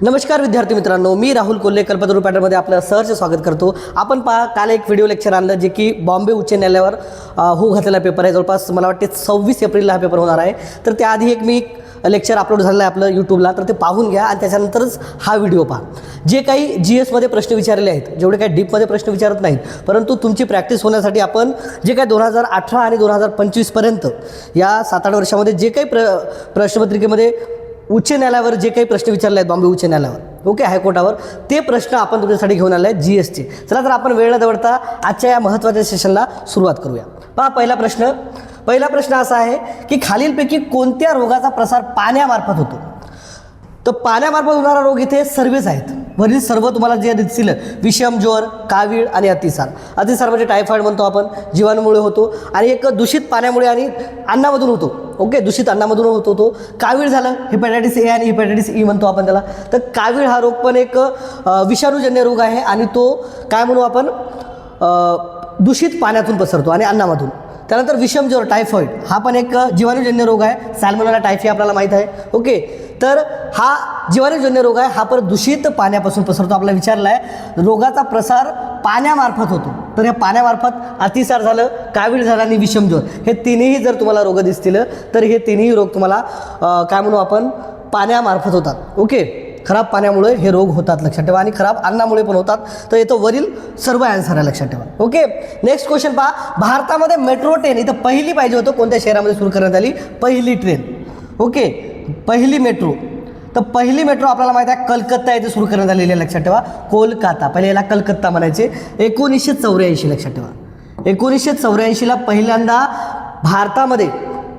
नमस्कार विद्यार्थी मित्रांनो, मी राहुल कोल्हे कल्पतरू पॅटर्नमध्ये आपलं सहर्ष स्वागत करतो. आपण काल एक व्हिडिओ लेक्चर आणलं जे की बॉम्बे उच्च न्यायालयावर होऊ घातलेला पेपर आहे. जवळपास मला वाटते 26 एप्रिलला हा पेपर होणार आहे. तर त्याआधी एक मी लेक्चर अपलोड झालेलं आहे आपलं यूट्यूबला, तर ते पाहून घ्या आणि त्याच्यानंतरच हा व्हिडिओ पहा. जे काही GS मध्ये प्रश्न विचारलेले आहेत, जेवढे काही डीपमध्ये प्रश्न विचारत नाहीत, परंतु तुमची प्रॅक्टिस होण्यासाठी आपण जे काही 2018 आणि 2025 पर्यंत या 7-8 वर्षामध्ये जे काही प्रश्नपत्रिकेमध्ये उच्च न्यायालयावर जे काही प्रश्न विचारले आहेत बॉम्बे उच्च न्यायालयावर, ओके, हायकोर्टावर, ते प्रश्न आपण तुमच्यासाठी घेऊन आले आहेत GSचे. चला तर आपण वेळ न दवडता आजच्या या महत्त्वाच्या सेशनला सुरुवात करूया. पहा, पहिला प्रश्न असा आहे की खालीलपैकी कोणत्या रोगाचा प्रसार पाण्यामार्फत होतो? तर पाण्यामार्फत होणारा रोग इथे सर्वच आहेत. वरील सर्व तुम्हाला जे दिसतील, विषम ज्वर, कावीळ आणि अतिसार. अतिसार म्हणजे टायफॉइड म्हणतो आपण, जीवाणूमुळे होतो आणि एक दूषित पाण्यामुळे आणि अन्नामधून होतो. ओके, दूषित अन्नामधून होतो तो. कावीळ झालं, हेपॅटायटिस ए आणि हेपॅटायटिस ई म्हणतो आपण त्याला. तर कावीळ हा रोग पण एक विषाणूजन्य रोग आहे आणि तो काय म्हणू आपण, दूषित पाण्यातून पसरतो आणि अन्नामधून. त्यानंतर विषम ज्वर, टायफॉइड, हा पण एक जीवाणूजन्य रोग आहे. सॅल्मोनेला टायफी आपल्याला माहीत आहे. ओके, तर हा जीवाणूजन्य रोग आहे. हा परत दूषित पाण्यापासून पसरतो. आपल्याला विचारला आहे रोगाचा प्रसार पाण्यामार्फत होतो. तर या पाण्यामार्फत अतिसार झालं, कावीळ झालं आणि विषम ज्वर, हे तिन्ही जर तुम्हाला रोग दिसतील तर हे तिन्ही रोग तुम्हाला काय म्हणू आपण, पाण्यामार्फत होतात. ओके, खराब पाण्यामुळे हे रोग होतात, लक्षात ठेवा. आणि खराब अन्नामुळे पण होतात. तर येतो वरील सर्व आन्सर आहे, लक्षात ठेवा. ओके, नेक्स्ट क्वेश्चन पहा. भारतामध्ये मेट्रो ट्रेन इथं पहिली पाहिजे होतं, कोणत्या शहरामध्ये सुरू करण्यात आली? पहिली ट्रेन. ओके, पहिली मेट्रो. तर पहिली मेट्रो आपल्याला माहिती आहे कलकत्ता येथे सुरू करण्यात आलेली आहे, लक्षात ठेवा. कोलकाता, पहिले याला कलकत्ता म्हणायचे. 1984, लक्षात ठेवा. 1984ला पहिल्यांदा भारतामध्ये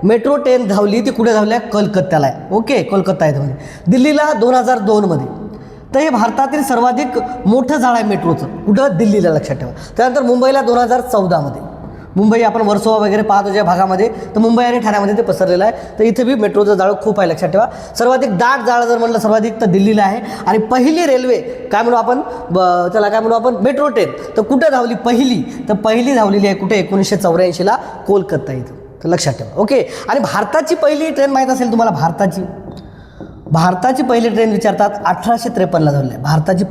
मेट्रो ट्रेन धावली. ती कुठे धावली आहे? कलकत्त्याला आहे. ओके, कोलकाता आहे म्हणजे. दिल्लीला 2002मध्ये. तर हे भारतातील सर्वाधिक मोठं जाळं आहे मेट्रोचं. कुठं? दिल्लीला, लक्षात ठेवा. त्यानंतर मुंबईला 2014मध्ये. मुंबई आपण वर्सोवा वगैरे पाहतो ज्या भागामध्ये, तर मुंबई आणि ठाण्यामध्ये ते पसरलेलं आहे. तर इथे बी मेट्रोचं जाळं खूप आहे, लक्षात ठेवा. सर्वाधिक दाट जाळं जर म्हणलं सर्वाधिक तर दिल्लीला आहे. आणि पहिली रेल्वे काय म्हणू आपण, त्याला काय म्हणू आपण, मेट्रो ट्रेन, तर कुठं धावली पहिली? तर पहिली धावलेली आहे कुठे? 1984ला कोलकाता इथं. तर लक्षात ठेवा. ओके, आणि भारताची पहिली ट्रेन माहीत असेल तुम्हाला? भारताची पहिली ट्रेन विचारतात 1853ला धावली आहे. भारताची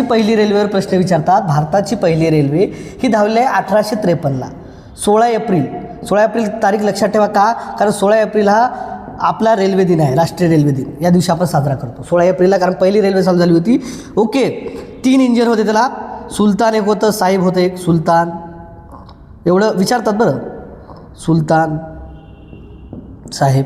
पहिली रेल्वेवर प्रश्न विचारतात. भारताची पहिली रेल्वे ही धावली आहे 1853ला. 16 एप्रिल तारीख लक्षात ठेवा. का? कारण 16 एप्रिल हा आपला रेल्वे दिन आहे, राष्ट्रीय रेल्वे दिन. या दिवशी आपण साजरा करतो 16 एप्रिलला, कारण पहिली रेल्वे चालू झाली होती. ओके, 3 इंजिन होते त्याला. सुलतान एक होतं, साहेब होतं एक. सुलतान एवढं विचारतात बरं, सुलतान, साहेब.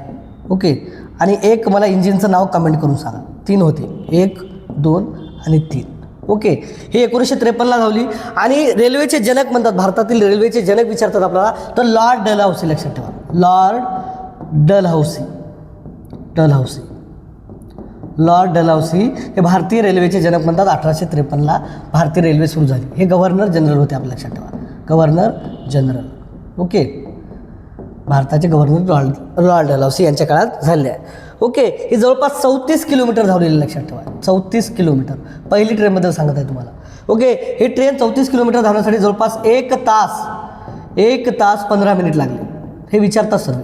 ओके, आणि एक मला इंजिनचं नाव कमेंट करून सांगा. 3 होते, 1, 2 आणि 3. ओके, हे 1953ला धावली. आणि रेल्वेचे जनक म्हणतात, भारतातील रेल्वेचे जनक विचारतात आपल्याला, तर लॉर्ड डलहौसी, लक्षात ठेवा. लॉर्ड डलहौसी हे भारतीय रेल्वेचे जनक म्हणतात. 1853ला भारतीय रेल्वे सुरू झाली. हे गव्हर्नर जनरल होते, आपल्या लक्षात ठेवा. Governor general. ओके, भारताचे गव्हर्नर लॉर्ड डलहौसी यांच्या काळात झाले आहे. ओके, ही जवळपास 34 किलोमीटर धावलेली, लक्षात ठेवा. 34 किलोमीटर पहिली ट्रेनबद्दल सांगत आहे तुम्हाला. ओके, ही ट्रेन 34 किलोमीटर धावण्यासाठी जवळपास 1 तास 15 मिनिट लागले. हे विचारतात सर्व.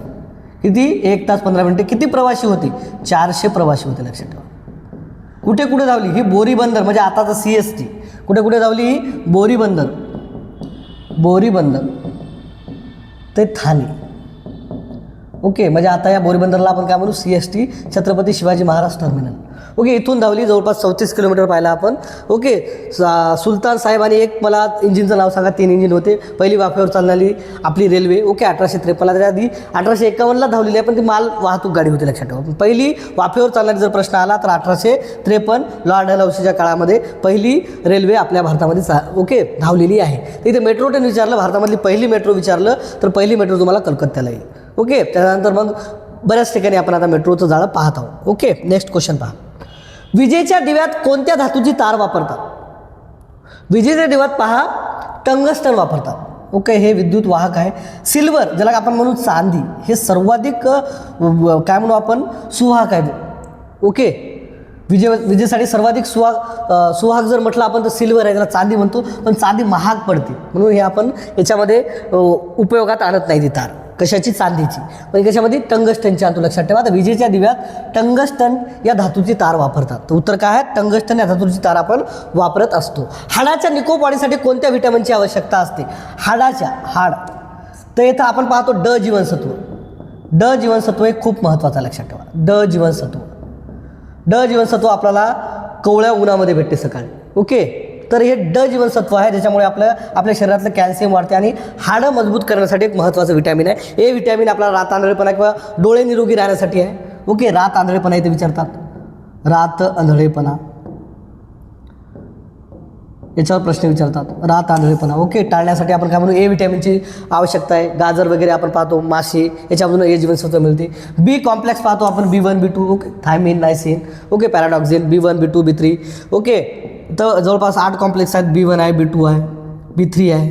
किती? 1 तास 15 मिनिटे. किती प्रवासी होते? 400 प्रवासी होते, लक्षात ठेवा. कुठे कुठे धावली ही? बोरीबंदर, म्हणजे आताचं CST. कुठे धावली ही? बोरीबंदर ते ठाणे. ओके, म्हणजे आता या बोरीबंदरला आपण काय म्हणू? CST, Chhatrapati Shivaji Maharaj terminal. Okay, इथून धावली जवळपास 34 किलोमीटर पाहिला आपण. ओके, सुलतान साहेब आणि एक मला इंजिनचं नाव सांगा. 3 इंजिन होते. पहिली वाफेवर चालणारी आपली रेल्वे. ओके, 1853ला. त्याआधी 1851ला धावलेली आहे, पण ती माल वाहतूक गाडी होती, लक्षात ठेवा. पहिली वाफेवर चालणारी जर प्रश्न आला तर 1853 लॉर्ड डलहौसीच्या काळामध्ये पहिली रेल्वे आपल्या भारतामध्ये ओके धावलेली आहे. तर इथे मेट्रो ट्रेन विचारलं, भारतामधली पहिली मेट्रो विचारलं तर पहिली मेट्रो तुम्हाला कलकत्त्याला येईल. ओके, त्यानंतर मग बऱ्याच ठिकाणी आपण आता मेट्रोचं जाळं पाहत आहोत. ओके, नेक्स्ट क्वेश्चन पहा. विजेच्या दिव्यात कोणत्या धातूची तार वापरतात? विजेच्या दिव्यात पहा, टंगस्टन वापरतात. ओके, हे विद्युत वाहक आहे. सिल्वर, ज्याला आपण म्हणू चांदी, हे सर्वाधिक काय म्हणू आपण, सुवाहक आहे. ओके, विजेसाठी सर्वाधिक सुवाहक जर म्हटलं आपण तर सिल्वर आहे, त्याला चांदी म्हणतो. पण चांदी महाग पडते, म्हणून हे आपण याच्यामध्ये उपयोगात आणत नाही ती तार. कशाची? चांदीची. पण कशामध्ये? टंगस्टनची आणतो. लक्षात ठेवा. आता विजेच्या दिव्यात टंगस्टन या धातूची तार वापरतात. तर उत्तर काय आहे? टंगस्टन या धातूची तार आपण वापरत असतो. हाडाच्या निकोप वाढीसाठी कोणत्या व्हिटॅमिनची आवश्यकता असते? हाड तर इथं आपण पाहतो ड जीवनसत्व. ड जीवनसत्व हे खूप महत्त्वाचं. लक्षात ठेवा. ड जीवनसत्व आपल्याला कोवळ्या उन्हामध्ये भेटते सकाळी. ओके. तर हे ड जीवनसत्व आहे, ज्याच्यामुळे आपल्या शरीरातलं कॅल्शियम वाढते आणि हाडं मजबूत करण्यासाठी एक महत्त्वाचं विटॅमिन आहे. हे विटॅमिन आपल्याला रात आंधळेपणा किंवा डोळे निरोगी राहण्यासाठी आहे. ओके. रात आंधळेपणा इथे विचारतात. रात आंधळेपणा याच्यावर प्रश्न विचारतात. रात आंधळेपणा ओके टाळण्यासाठी आपण काय म्हणू? ए विटॅमिनची आवश्यकता आहे. गाजर वगैरे आपण पाहतो, मासे याच्यामधून ए जीवनसत्व मिळते. बी कॉम्प्लेक्स पाहतो आपण B1 B2 okay. Thiamine, niacin okay. Pyridoxine B1 B2 B3 okay. तर जवळपास 8 कॉम्प्लेक्स आहेत. B1 आहे, B2 आहे, B3 आहे,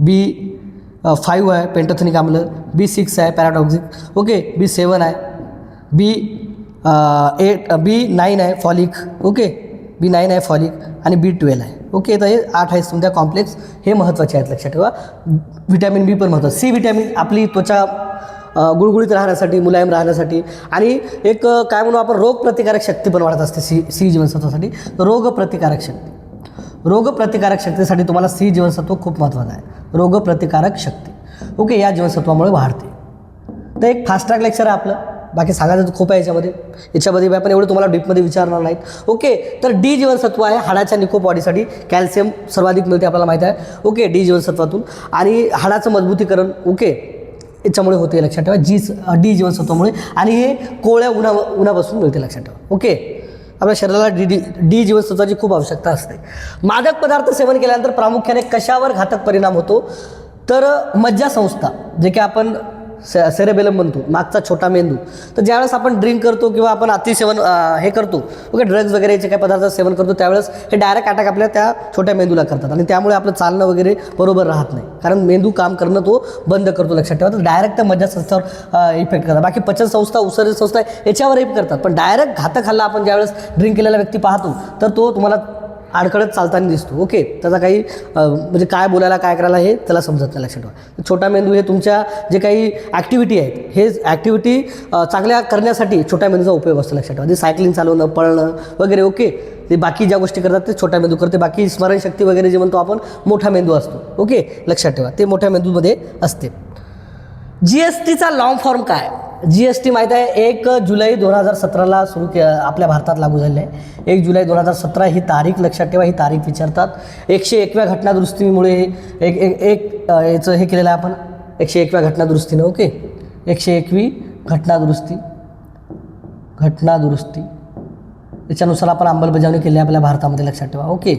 B5 आहे पेंटाथेनिक आम्ल, B6 आहे पॅराडॉक्सिक ओके. B7 आहे, B9 आहे फॉलिक ओके. B9 आहे फॉलिक आणि B12 आहे ओके. तर हे 8 आहेत तुमच्या कॉम्प्लेक्स. हे महत्त्वाचे आहेत. लक्षात ठेवा. व्हिटॅमिन बी पण महत्त्वाचं. सी व्हिटॅमिन आपली त्वचा गुळगुळीत राहण्यासाठी, मुलायम राहण्यासाठी आणि एक काय म्हणू आपण रोगप्रतिकारक शक्ती पण वाढत असते सी जीवनसत्वासाठी. रोगप्रतिकारक शक्तीसाठी तुम्हाला सी जीवनसत्व खूप महत्त्वाचं आहे. रोगप्रतिकारक शक्ती ओके या जीवनसत्वामुळे वाढते. तर एक फास्ट ट्रॅक लेक्चर आहे आपलं. बाकी सांगायचं खूप आहे याच्यामध्ये आपण एवढं तुम्हाला डीपमध्ये विचारणार नाहीत ओके. तर डी जीवनसत्व आहे हाडाच्या निकोप वाढीसाठी. कॅल्शियम सर्वाधिक मिळते आपल्याला माहीत आहे ओके डी जीवनसत्वातून. आणि हाडाचं मजबूतीकरण ओके याच्यामुळे होते. लक्षात ठेवा. डी जीवनसत्वामुळे. आणि हे कोवळ्या उन्हापासून मिळते. लक्षात ठेवा ओके. आपल्या शरीराला डी जीवनसत्वाची खूप आवश्यकता असते. मादक पदार्थ सेवन केल्यानंतर प्रामुख्याने कशावर घातक परिणाम होतो? तर मज्जासंस्था जे की आपण सेरेबेलम म्हणतो, मागचा छोटा मेंदू. तर ज्यावेळेस आपण ड्रिंक करतो किंवा आपण अतिसेवन हे करतो ओके ड्रग्ज वगैरे जे काही पदार्थ सेवन करतो त्यावेळेस हे डायरेक्ट अटॅक आपल्या त्या छोट्या मेंदूला करतात आणि त्यामुळे आपलं चालणं वगैरे बरोबर राहत नाही, कारण मेंदू काम करणं तो बंद करतो. लक्षात ठेवा. तर डायरेक्ट त्या मज्जासंस्थेवर इफेक्ट करतात. बाकी पचनसंस्था, उत्सर्जन संस्था याच्यावर इफेक्ट करतात. पण डायरेक्ट घातक हल्ला आपण ज्यावेळेस ड्रिंक केलेला व्यक्ती पाहतो तर तो तुम्हाला अडखळत चालताना दिसतो ओके. त्याचा काही म्हणजे काय बोलायला काय करायला हे त्याला समजत नाही. लक्षात ठेवा. छोटा मेंदू हे तुमच्या जे काही ॲक्टिव्हिटी आहेत हे ॲक्टिव्हिटी चांगल्या करण्यासाठी छोट्या मेंदूचा उपयोग असतो. लक्षात ठेवा. ते सायकलिंग चालवणं, पळणं वगैरे ओके. ते बाकी ज्या गोष्टी करतात ते छोटा मेंदू करते. बाकी स्मरणशक्ती वगैरे जे म्हणतो आपण मोठा मेंदू असतो ओके. लक्षात ठेवा. ते मोठ्या मेंदूमध्ये असते. GSTचा लॉंग फॉर्म काय? GST माहीत आहे 1 जुलै 2017ला आपल्या भारतात लागू झाले आहे. 1 जुलै 2017 ही तारीख लक्षात ठेवा. ही तारीख विचारतात. 101व्या घटनादुरुस्तीमुळे याचं हे केलेलं आहे आपण 101व्या घटनादुरुस्तीनं ओके. 101वी घटनादुरुस्ती याच्यानुसार आपण अंमलबजावणी केली आहे आपल्या भारतामध्ये. लक्षात ठेवा ओके.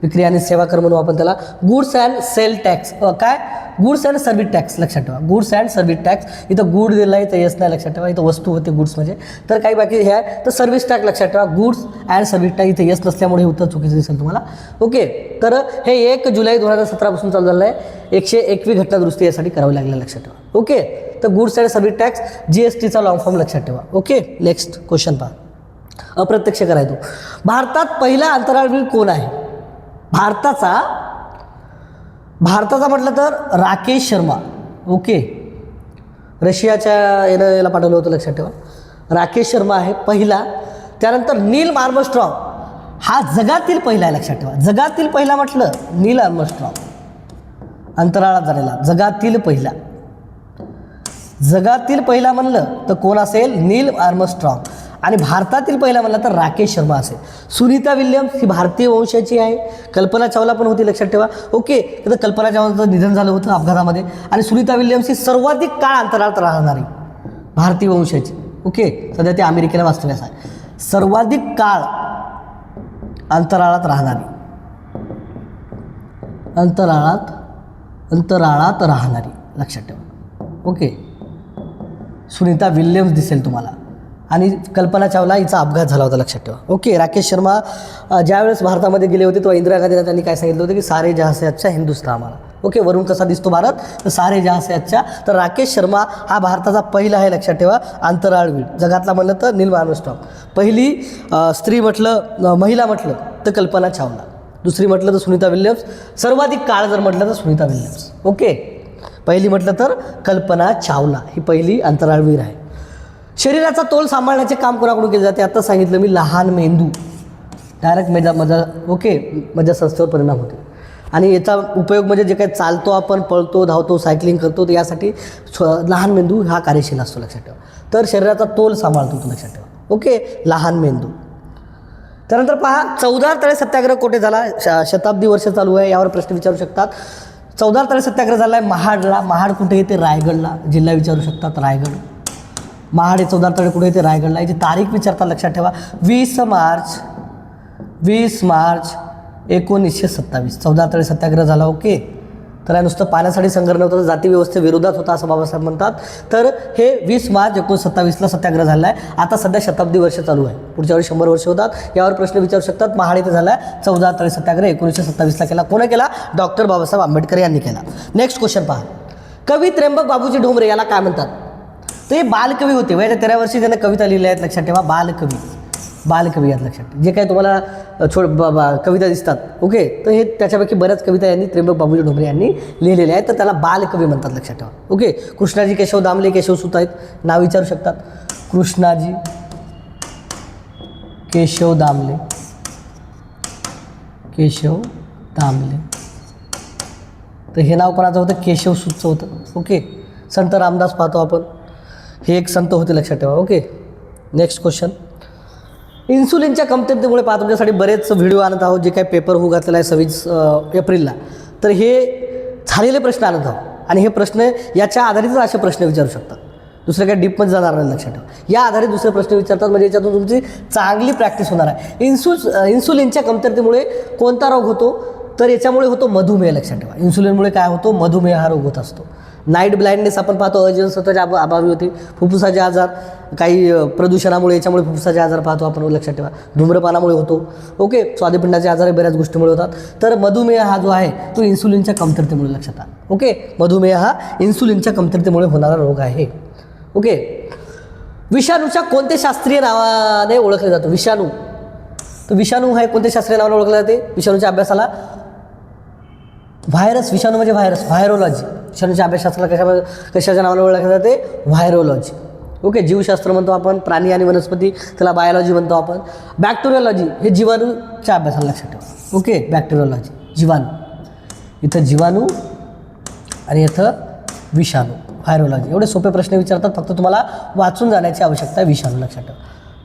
विक्री आणि सेवा कर म्हणू आपण त्याला. गुड्स अँड सेल टॅक्स काय? Goods and service tax. लक्षात ठेवा. Goods and service tax. इथं गुड दिलं आहे, इथं येस नाही. लक्षात ठेवा. इथं वस्तू होते गुड्स म्हणजे. तर काही बाकी हे आहे तर सर्व्हिस टॅक्स. लक्षात ठेवा. गुड्स अँड सर्व्हिस टॅक्स इथं येस नसल्यामुळे हे उत्तर चुकीचं दिसेल तुम्हाला ओके. तर हे 1 जुलै 2017 पासून चालू झालं आहे. 101वी घटनादुरुस्ती यासाठी करावी लागली. लक्षात ठेवा ओके. तर गुड्स अँड सर्व्हिस टॅक्स GSTचा लॉंग फॉर्म लक्षात ठेवा ओके. नेक्स्ट क्वेश्चन पहा. अप्रत्यक्ष करायचो. भारतात पहिला अंतराळवीर कोण आहे? भारताचा म्हटलं तर राकेश शर्मा ओके. रशियाच्या याला पाठवलं होतं. लक्षात ठेवा. राकेश शर्मा आहे पहिला. त्यानंतर नील आर्मस्ट्रॉंग हा जगातील पहिला आहे. लक्षात ठेवा. जगातील पहिला म्हटलं नील आर्मस्ट्रॉंग अंतराळात झालेला जगातील पहिला म्हणलं तर कोण असेल? नील आर्मस्ट्रॉंग. आणि भारतातील पहिला म्हणला तर राकेश शर्मा असेल. सुनीता विल्यम्स ही भारतीय वंशाची आहे. कल्पना चावला पण होती. लक्षात ठेवा ओके. तर कल्पना चावलाचं निधन झालं होतं अपघातामध्ये. आणि सुनीता विल्यम्स ही सर्वाधिक काळ अंतराळात राहणारी भारतीय वंशाची ओके. सध्या ते अमेरिकेला वास्तव्यास आहे. सर्वाधिक काळ अंतराळात राहणारी लक्षात ठेवा ओके. सुनीता विल्यम्स दिसेल तुम्हाला. आणि कल्पना चावला हिचा अपघात झाला होता. लक्षात ठेवा ओके. राकेश शर्मा ज्यावेळेस भारतामध्ये गेले होते तेव्हा इंदिरा गांधींना त्यांनी काय सांगितलं होतं की सारे जहाँ से अच्छा हिंदुस्तान हमारा ओके. वरून कसा दिसतो भारत तर सारे जहाँ से अच्छा. तर राकेश शर्मा हा भारताचा पहिला आहे. लक्षात ठेवा. अंतराळवीर. जगातला म्हटलं तर नील आर्मस्ट्रॉंग. पहिली स्त्री म्हटलं महिला म्हटलं तर कल्पना चावला. दुसरी म्हटलं तर सुनीता विल्यम्स. सर्वाधिक काळ जर म्हटलं तर सुनीता विल्यम्स ओके. पहिली म्हटलं तर कल्पना चावला ही पहिली अंतराळवीर आहे. शरीराचा तोल सांभाळण्याचे काम कोणाकडून केले जाते? आता सांगितलं मी, लहान मेंदू. डायरेक्ट मज्जा संस्थेवर परिणाम होते. आणि याचा उपयोग म्हणजे जे काही चालतो आपण, पळतो, धावतो, सायकलिंग करतो, तर यासाठी लहान मेंदू हा कार्यशील असतो, लक्षात ठेवा. तर शरीराचा तोल सांभाळतो तो, लक्षात ठेवा. ओके, लहान मेंदू. त्यानंतर पहा, चवदार तळे सत्याग्रह कुठे झाला? शताब्दी वर्ष चालू आहे, यावर प्रश्न विचारू शकतात. चवदार तळे सत्याग्रह झाला आहे महाडला. महाड कुठे येते? रायगडला. जिल्हा विचारू शकतात, रायगड. महाड हे चवदार तळे कुठे येते? रायगडला. याची तारीख विचारतात, लक्षात ठेवा. 20 मार्च 1927 चवदार तळे सत्याग्रह झाला. ओके, तर या नुसतं पाण्यासाठी संघर्ष नव्हता, जाती व्यवस्थेविरोधात होता असं बाबासाहेब म्हणतात. तर हे 20 मार्च 1927ला सत्याग्रह झाला आहे. आता सध्या शताब्दी वर्ष चालू आहे, पुढच्या वेळी 100 वर्ष होतात. यावर प्रश्न विचारू शकतात. महाड इथे झाला आहे चवदार तळे सत्याग्रह 1927ला केला. कोणी केला? डॉक्टर बाबासाहेब आंबेडकर यांनी केला. नेक्स्ट क्वेश्चन पहा, कवी त्र्यंबक बाबूजी ढोंबरे याला काय म्हणतात? तर हे बालकवी होते. वयाच्या 13 वर्षी त्यांना कविता लिहिल्या आहेत, लक्षात ठेवा. बालकवी आहेत, लक्षात ठेवा. जे काही तुम्हाला कविता दिसतात, ओके, तर हे त्याच्यापैकी बऱ्याच कविता यांनी त्र्यंबक बाबूजी ढोंबरे यांनी लिहिलेल्या आहेत, तर त्याला बालकवी म्हणतात, लक्षात ठेवा. ओके, कृष्णाजी केशव दामले, केशवसूत आहेत, नाव विचारू शकतात. कृष्णाजी केशव दामले, तर हे नाव कोणाचं होतं? केशवसूतचं होतं. ओके, संत रामदास पाहतो आपण, हे एक संत होते, लक्षात ठेवा. ओके, नेक्स्ट क्वेश्चन, इन्सुलिनच्या कमतरतेमुळे पहा, तुमच्यासाठी बरेच व्हिडिओ आणत आहोत, जे काही पेपर होऊ घातलेला आहे 26 एप्रिलला. तर हे झालेले प्रश्न आणत आहोत आणि हे प्रश्न याच्या आधारितच असे प्रश्न विचारू शकतात, दुसऱ्या काही डीपमध्ये जाणार नाही, लक्षात ठेवा. या आधारित दुसरे प्रश्न विचारतात, म्हणजे याच्यातून तुमची चांगली प्रॅक्टिस होणार आहे. इन्सुलिनच्या कमतरतेमुळे कोणता रोग होतो? तर याच्यामुळे होतो मधुमेह, लक्षात ठेवा. इन्सुलिनमुळे काय होतो? मधुमेह हा रोग होत असतो. नाईट ब्लाइंडनेस आपण पाहतो, अजीवनसत्वाच्या अभावी होते. फुफ्फुसाचे आजार, काही प्रदूषणामुळे, याच्यामुळे फुफ्फुसाचे आजार पाहतो आपण, लक्षात ठेवा. धूम्रपानामुळे होतो. ओके, स्वादुपिंडाचे आजार बऱ्याच गोष्टीमुळे होतात. तर मधुमेह हा जो आहे तो इन्सुलिनच्या कमतरतेमुळे, लक्षात आला. ओके, मधुमेह हा इन्सुलिनच्या कमतरतेमुळे होणारा रोग आहे. ओके, विषाणूच्या कोणत्या शास्त्रीय नावाने ओळखले जातो? विषाणू, तर विषाणू हे कोणत्या शास्त्रीय नावाने ओळखले जाते? विषाणूच्या अभ्यासाला व्हायरस, विषाणू म्हणजे व्हायरस, व्हायरोलॉजी. विषाणूच्या अभ्यासशास्त्राला कशाच्या नावाने ओळखले जाते? व्हायरोलॉजी. ओके, जीवशास्त्र म्हणतो आपण, प्राणी आणि वनस्पती त्याला बायोलॉजी म्हणतो आपण. बॅक्टेरियोलॉजी हे जीवाणूच्या अभ्यासाला, लक्षात ठेवा. ओके, बॅक्टेरियोलॉजी जीवाणू, इथं जीवाणू आणि इथं विषाणू, व्हायरोलॉजी. एवढे सोपे प्रश्न विचारतात, फक्त तुम्हाला वाचून जाण्याची आवश्यकता आहे. विषाणू, लक्षात ठेवा.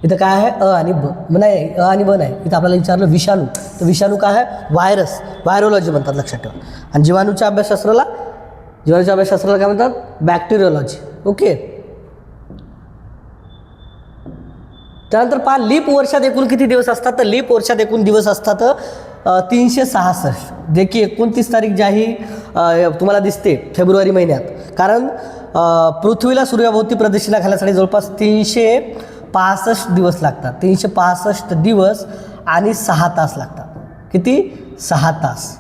इथं काय आहे? अ आणि ब नाही, अ आणि ब नाही, इथं आपल्याला विचारलं विषाणू, तर विषाणू काय आहे? व्हायरस, व्हायरोलॉजी म्हणतात, लक्षात ठेवा. आणि जीवाणूच्या अभ्यासशास्त्राला काय म्हणतात? बॅक्टेरियोलॉजी. ओके, त्यानंतर पहा, लीप वर्षात एकूण किती दिवस असतात? तर लीप वर्षात एकूण दिवस असतात 366, जे की 29 तारीख जी आहे तुम्हाला दिसते फेब्रुवारी महिन्यात. कारण पृथ्वीला सूर्याभोवती प्रदक्षिणा घालण्यासाठी जवळपास 365 दिवस लागतात. 365 दिवस आणि 6 तास लागतात. किती? 6 तास.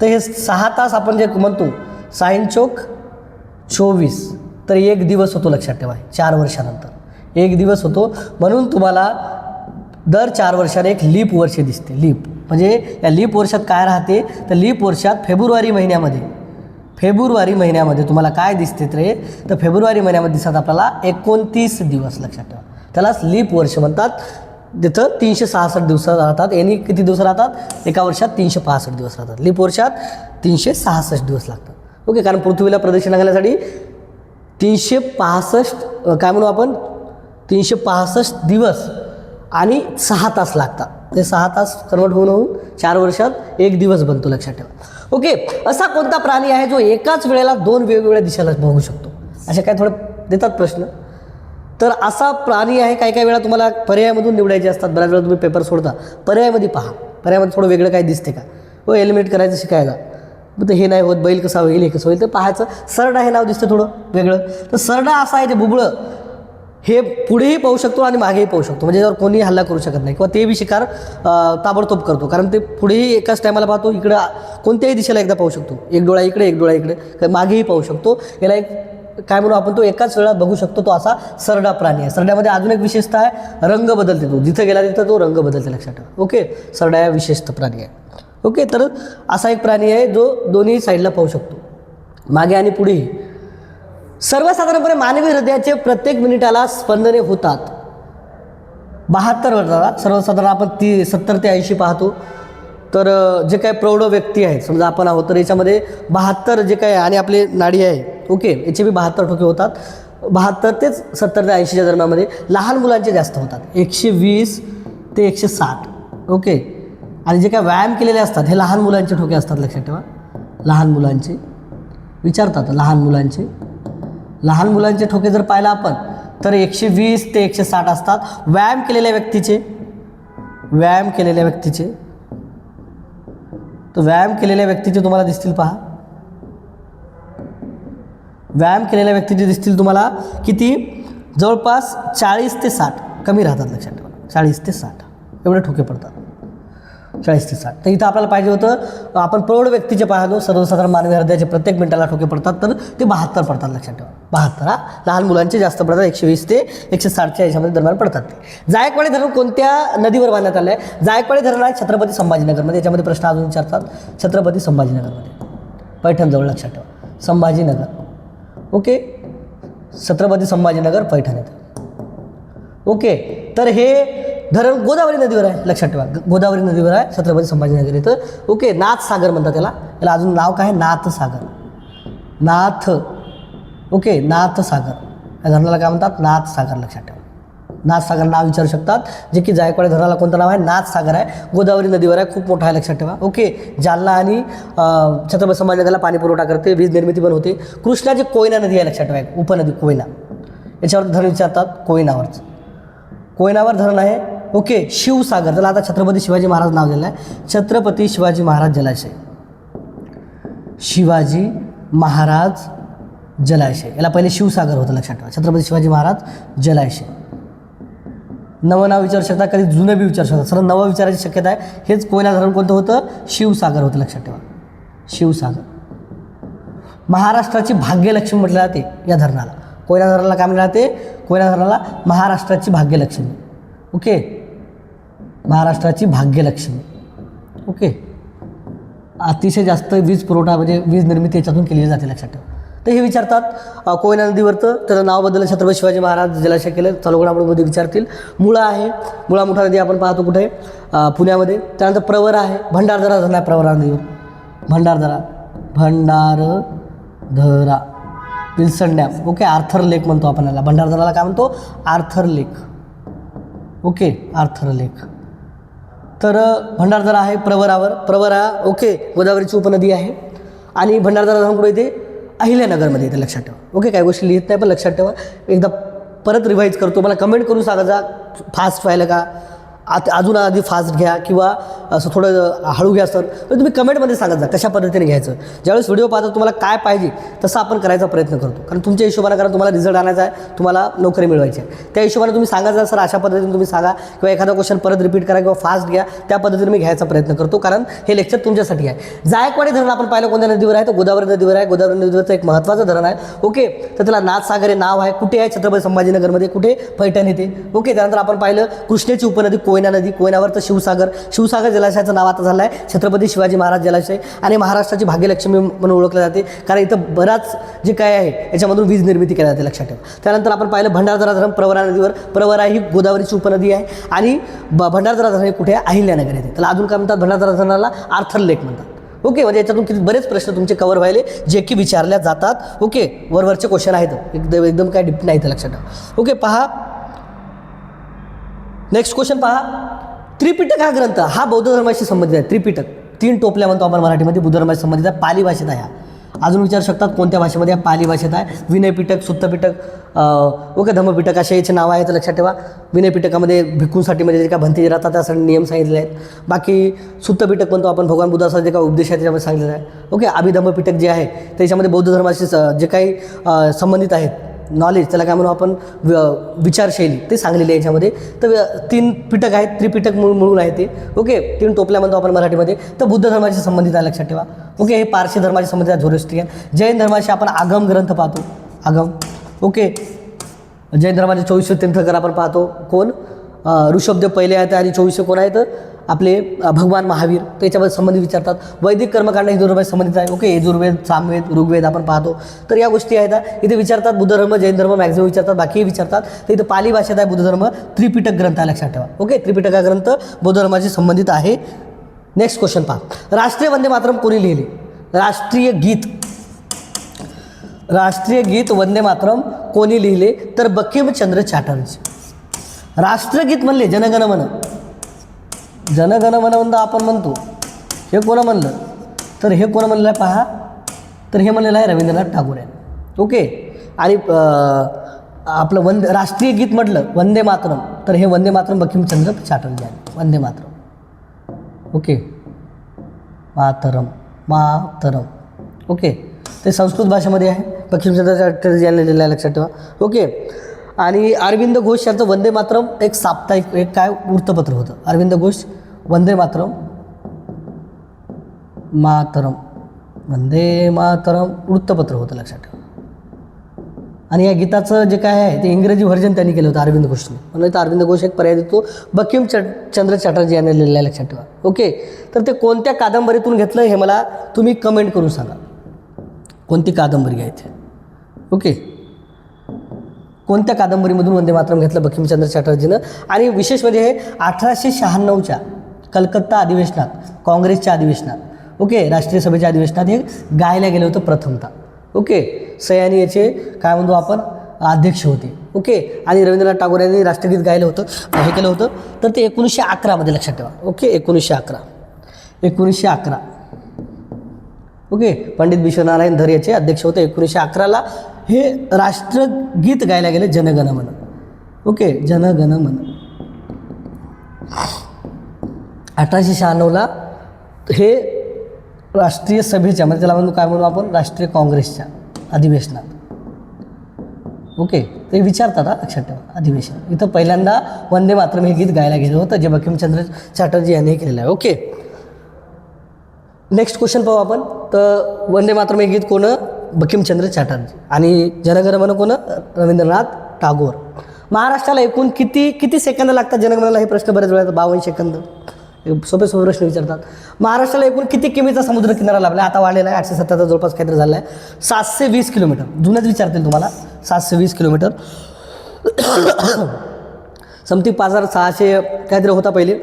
तर हे 6 तास आपण जे म्हणतो साइन चोक 24, तर एक दिवस होतो, लक्षात ठेवा. 4 वर्षानंतर एक दिवस होतो. म्हणून तुम्हाला दर 4 वर्षाने एक लीप वर्ष दिसते. लीप म्हणजे या लीप वर्षात काय राहते? तर लीप वर्षात फेब्रुवारी महिन्यामध्ये तुम्हाला काय दिसते? तर फेब्रुवारी महिन्यामध्ये दिसतात आपल्याला 29 दिवस, लक्षात ठेवा. त्यालाच लीप वर्ष म्हणतात. तिथं 366 दिवस राहतात. यांनी किती दिवस राहतात? एका वर्षात 365 दिवस राहतात. लीप वर्षात 366 दिवस लागतात. ओके, कारण पृथ्वीला प्रदक्षिणा घालण्यासाठी 365 काय म्हणू आपण 365 दिवस आणि 6 तास लागतात. ते 6 तास कन्वर्ट होऊन 4 वर्षात एक दिवस बनतो, लक्षात ठेवा. ओके, असा कोणता प्राणी आहे जो एकाच वेळेला 2 वेगवेगळ्या दिशेला बघू शकतो? असे काय थोडे देतात प्रश्न. तर असा प्राणी आहे, काही वेळा तुम्हाला पर्यायामधून निवडायचे असतात. बऱ्याच वेळा तुम्ही पेपर सोडता, पर्यायामध्ये पहा, पर्यायामध्ये थोडं वेगळं काय दिसते का? हो, एलिमिनेट करायचं शिकायला. मग हे नाही होत, बैल कसा होईल, हे कसं होईल, तर पाहायचं. सरडा हे नाव दिसतं थोडं वेगळं. तर सरडा असा आहे जे बुबळं हे पुढेही पाहू शकतो आणि मागेही पाहू शकतो. म्हणजे यावर कोणीही हल्ला करू शकत नाही, किंवा ते बी शिकार ताबडतोब करतो. कारण ते पुढेही एकाच टायमाला पाहतो, इकडं कोणत्याही दिशेला एकदा पाहू शकतो. एक डोळा इकडे मागेही पाहू शकतो. याला एक काय म्हणू आपण, तो एकाच वेळा बघू शकतो. तो असा सरडा प्राणी आहे. सरड्यामध्ये अजून एक विशेषता आहे, रंग बदलते. तो जिथं गेला तिथं तो रंग बदलते, लक्षात ठेवा. ओके, सरडा या विशेषता प्राणी आहे. ओके, तर असा एक प्राणी आहे जो दोन्ही साईडला पाहू शकतो. मागे आणि पुढेही. सर्वसाधारणपणे मानवी हृदयाचे प्रत्येक मिनिटाला स्पंदने होतात 72 होतात. सर्वसाधारण आपण 70 ते 80 पाहतो. तर जे काही प्रौढ व्यक्ती आहेत, समजा आपण आहोत, तर याच्यामध्ये 72 जे काही आणि आपले नाडी आहे, ओके, याचे बी 72 ठोके होतात. 72 तेच 70 ते 80च्या दरम्यानमध्ये. लहान मुलांचे जास्त होतात 120 ते 160, ओके. आणि जे काही व्यायाम केलेले असतात हे लहान मुलांचे ठोके असतात, लक्षात ठेवा. लहान मुलांचे विचारतात, लहान मुलांचे ठोके जर पाहिलं आपण तर 120 ते 160 असतात. व्यायाम केलेल्या व्यक्तीचे तुम्हाला दिसतील, पहा. व्यायाम केलेल्या व्यक्तीचे दिसतील तुम्हाला किती, जवळपास 40 ते 60 कमी राहतात, लक्षात ठेवा. 40 ते 60 एवढे ठोके पडतात, 40 ते 60. तर इथं आपल्याला पाहिजे होतं, आपण प्रौढ व्यक्तीचे पाहतो सर्वसाधारण मानवी हृदयाचे प्रत्येक मिनिटाला ठोके पडतात, तर ते 72 पडतात, लक्षात ठेवा. 72. लहान मुलांचे जास्त पडतात, 120 ते 160च्या याच्यामध्ये दरम्यान पडतात ते. जायकवाडी धरण कोणत्या नदीवर बांधण्यात आलं आहे? जायकवाडी धरण आहे छत्रपती संभाजीनगरमध्ये. याच्यामध्ये प्रश्न अजून विचारतात. छत्रपती संभाजीनगरमध्ये, पैठणजवळ, लक्षात ठेवा. संभाजीनगर, ओके, छत्रपती संभाजीनगर, पैठण येतं, ओके. तर हे धरण गोदावरी नदीवर आहे, लक्षात ठेवा. गोदावरी नदीवर आहे छत्रपती संभाजीनगर इथं, ओके. नाथसागर म्हणतात याला अजून नाव काय आहे, नाथसागर, ओके, नाथसागर. या धरणाला काय म्हणतात, नाथसागर, लक्षात ठेवा. नाथसागर नाव विचारू शकतात, जे की जायकवाडी धरणाला कोणतं नाव आहे, नाथसागर आहे. गोदावरी नदीवर आहे, खूप मोठा आहे, लक्षात ठेवा, ओके. जालना आणि छत्रपती संभाजीनगरला पाणी पुरवठा करते, वीज निर्मिती पण होते. कृष्णाची कोयना नदी आहे, लक्षात ठेवा, उपनदी कोयना. याच्यावर धरण विचारतात, कोयनावर धरण आहे, ओके. शिवसागर, त्याला आता छत्रपती शिवाजी महाराज नाव दिलं आहे, छत्रपती शिवाजी महाराज जलाशय, शिवाजी महाराज जलाशय. याला पहिले शिवसागर होतं, लक्षात ठेवा. छत्रपती शिवाजी महाराज जलाशय. नवं नाव विचारू शकता, कधी जुनं बी विचारू शकता. सर्व नवं विचारायची शक्यता आहे. हेच कोयना धरण कोणतं होतं, शिवसागर होतं, लक्षात ठेवा. शिवसागर. महाराष्ट्राची भाग्यलक्ष्मी म्हटलं जाते या धरणाला. कोयना धरणाला काय म्हटलं जाते, कोयना धरणाला महाराष्ट्राची भाग्यलक्ष्मी, ओके. महाराष्ट्राची भाग्यलक्ष्मी, ओके. अतिशय जास्त वीज पुरवठा म्हणजे वीज निर्मिती याच्यातून केली जाते, लक्षात ठेवा. तर हे विचारतात. कोयना नदीवरचं त्याचं नाव बदललं, छत्रपती शिवाजी महाराज जलाशय केलं, चौघडामध्ये विचारतील. मुळा आहे, मुळा मोठा नदी आपण पाहतो कुठे, पुण्यामध्ये. त्यानंतर प्रवरा आहे, भंडारदरा धरण आहे प्रवरा नदीवर, Bhandardara, Wilson dam, okay. Arthur lake म्हणतो आपण याला, भंडारदराला काय म्हणतो, Arthur lake, okay, Arthur lake. तर भंडारदरा आहे प्रवरा, ओके, गोदावरीची उपनदी आहे. आणि भंडारदरा धरण कुठे येते, अहिल्यानगरमध्ये येते, लक्षात ठेवा, ओके. काही गोष्टी लिहित नाही पण लक्षात ठेवा. एकदा परत रिवाईज करतो, मला कमेंट करून सांगा जा फास्ट व्हायला का, अजून आधी फास्ट घ्या किंवा असं थोडं हळू घ्या सर. तर तुम्ही कमेंटमध्ये सांगत जा कशा पद्धतीने घ्यायचं. ज्यावेळेस व्हिडिओ पाहता तुम्हाला काय पाहिजे तसं आपण करायचा प्रयत्न करतो, कारण तुमच्या हिशोबाने, कारण तुम्हाला रिझल्ट आणायचा आहे, तुम्हाला नोकरी मिळवायची आहे. त्या हिशोबाने तुम्ही सांगायचं सर अशा पद्धतीने तुम्ही सांगा, किंवा एखादा क्वेश्चन परत रिपीट करा किंवा फास्ट घ्या, त्या पद्धतीने मी घ्यायचा प्रयत्न करतो, कारण हे लेक्चर तुमच्यासाठी आहे. जायकवाडी धरण आपण पाहिलं कोणत्या नदीवर आहे, तर गोदावरी नदीवर आहे. गोदावरी नदीवरचं एक महत्त्वाचं धरण आहे, ओके. तर त्याला नाथसागर हे नाव आहे. कुठे आहे, छत्रपती संभाजीनगरमध्ये, कुठे, पैठण येथे, ओके. त्यानंतर आपण पाहिलं कृष्णेची उपनदी कोयना नदी, कोयनावर शिवसागर जलाशयाचं नाव आता झालं आहे छत्रपती शिवाजी महाराज जलाशय. आणि महाराष्ट्राची भाग्यलक्ष्मी म्हणून ओळखलं जाते, कारण इथं बराच जे काय आहे याच्यामधून वीज निर्मिती केली जाते, लक्षात ठेवा. त्यानंतर आपण पाहिलं भंडारदरा धरण प्रवरा नदीवर. प्रवरा ही गोदावरीची उपनदी आहे. आणि भंडारदरा धरण हे कुठे आहे, अहिल्यानगर येते. त्याला अजून काय म्हणतात, भंडारदरा धरणाला आर्थर लेक म्हणतात, ओके. म्हणजे याच्यातून किती बरेच प्रश्न तुमचे कव्हर व्हायले, जे की विचारल्या जातात, ओके. वरवरचे क्वेश्चन आहेत, एकदम काय डिप नाही, लक्षात ठेवा, ओके. पहा नेक्स्ट क्वेश्चन पहा. त्रिपिटक हा ग्रंथ हा बौद्ध धर्माशी संबंधित आहे. त्रिपिटक 3 टोपल्या म्हणतो आपण मराठीमध्ये, बुद्ध धर्माशी संबंधित आहे, पाली भाषेत आहे. अजून विचारू शकतात कोणत्या भाषेमध्ये आहे, पाली भाषेत आहे. विनयपिटक, सुत्तपिटक, ओके, धम्मपिटक असे याचे नाव आहेत, लक्षात ठेवा. विनयपिटकामध्ये भिक्खूंसाठी म्हणजे जे काय भंती राहतात त्यासाठी नियम सांगितले आहेत. बाकी सुत्तपिटक म्हणतो आपण भगवान बुद्धाचा जे काय उपदेश आहे त्याच्यामध्ये सांगितलेलं आहे, ओके. अभिधम्मपिटक जे आहे त्याच्यामध्ये बौद्ध धर्माशी जे काही संबंधित आहेत नॉलेज, त्याला काय म्हणू आपण, विचारशैली, ते सांगलेली आहे याच्यामध्ये. तर 3 पिटक आहेत, त्रिपिटक म्हणून आहे ते, ओके. 3 टोपल्या म्हणतो आपण मराठीमध्ये. तर बुद्ध धर्माशी संबंधित आहे, लक्षात ठेवा, ओके. हे पारशी धर्माशी संबंधित आहे, झोरोस्ट्रियन. जैन धर्माशी आपण आगम ग्रंथ पाहतो, आगम, ओके. जैन धर्माचे 24 तीर्थंकर आपण पाहतो, कोण, ऋषभदेव पहिले आहेत आणि 24 कोण आहेत, आपले भगवान महावीर त्याच्यामध्ये संबंधित विचारतात. वैदिक कर्मकांड हिंदू धर्माशी संबंधित आहे. ओके, यजुर्वेद, सामवेद, ऋग्वेद आपण पाहतो. तर या गोष्टी आहेत इथे विचारतात. बुद्ध धर्म, जैन धर्म मॅक्झिमम विचारतात, बाकीही विचारतात. तर इथं पाली भाषेत आहे बुद्ध धर्म. त्रिपिटक ग्रंथ आहे, लक्षात ठेवा. ओके, त्रिपिटक हा ग्रंथ बौद्ध धर्माशी संबंधित आहे. नेक्स्ट क्वेश्चन पहा. राष्ट्रीय वंदे मातरम कोणी लिहिले? राष्ट्रीय गीत वंदे मातरम कोणी लिहिले? तर बंकिमचंद्र चॅटर्जी. राष्ट्रगीत म्हणले जनगण मन. जनगण मन म्हणता आपण म्हणतो, हे कोण म्हणलं? तर हे कोण म्हणलं आहे पहा, तर हे म्हणलेलं आहे रवींद्रनाथ टागोर यांनी. ओके, आणि आपलं राष्ट्रीय गीत म्हटलं वंदे मातरम, तर हे वंदे मातरम बंकिमचंद्र चॅटर्जी यांनी. वंदे मातरम. ओके, मातरम. ओके, ते संस्कृत भाषेमध्ये आहे. बंकिमचंद्र चॅटर्जी यांनी लिहिलेलं आहे, लक्षात ठेवा. ओके, आणि अरविंद घोष यांचं वंदे मातरम एक साप्ताहिक एक काय वृत्तपत्र होतं. अरविंद घोष वंदे मातरम वृत्तपत्र होतं, लक्षात ठेवा. आणि या गीताचं जे काय आहे ते इंग्रजी व्हर्जन त्यांनी केलं होतं अरविंद घोषने. म्हणून इथं अरविंद घोष एक पर्याय देतो. बंकिमचंद्र चॅटर्जी यांनी लिहिलेलं आहे, लक्षात ठेवा. ओके, तर ते कोणत्या कादंबरीतून घेतलं हे मला तुम्ही कमेंट करून सांगा. कोणती कादंबरी आहे ते? ओके, कोणत्या कादंबरीमधून वंदे मातरम घेतलं बंकिमचंद्र चॅटर्जीनं? आणि विशेष म्हणजे हे 1896च्या कलकत्ता अधिवेशनात, काँग्रेसच्या अधिवेशनात, ओके, राष्ट्रीय सभेच्या अधिवेशनात हे गायला गेलं होतं प्रथमतः. ओके, सयानी याचे काय म्हणतो आपण अध्यक्ष होते. ओके, आणि रवींद्रनाथ टागोर यांनी राष्ट्रगीत गायलं होतं, हे केलं होतं. तर ते 1911मध्ये, लक्षात ठेवा. ओके, 1911. ओके, पंडित विश्वनारायण धर याचे अध्यक्ष होते. 1911ला हे राष्ट्रगीत गायला गेले, जनगण मन. ओके, जनगण मन. 1896ला हे राष्ट्रीय सभेच्या, म्हणजे त्याला काय म्हणू आपण, राष्ट्रीय काँग्रेसच्या अधिवेशनात. ओके, ते विचारतात, लक्षात ठेवा, अधिवेशन. इथं पहिल्यांदा वंदे मातरम हे गीत गायला गेलं होतं, जे बंकिमचंद्र चॅटर्जी यांनी केलेलं आहे. ओके, नेक्स्ट क्वेश्चन पाहू आपण. तर वंदे मातरम हे गीत कोण? बंकिमचंद्र चॅटर्जी. आणि जनगण मन कोण? रवींद्रनाथ टागोर. महाराष्ट्राला एकूण किती सेकंद लागतात जनगणला? हे प्रश्न बरेच वेळा 52 सेकंद. सोपे प्रश्न विचारतात. महाराष्ट्राला एकूण किती किमीचा समुद्र किनारा लाभला? आता वाढलेला आहे, 877 जवळपास काहीतरी झालं आहे. 720 किलोमीटर. जुन्याच विचारतील तुम्हाला. 720 किलोमीटर. समथिंग 5600 काहीतरी होता पहिले.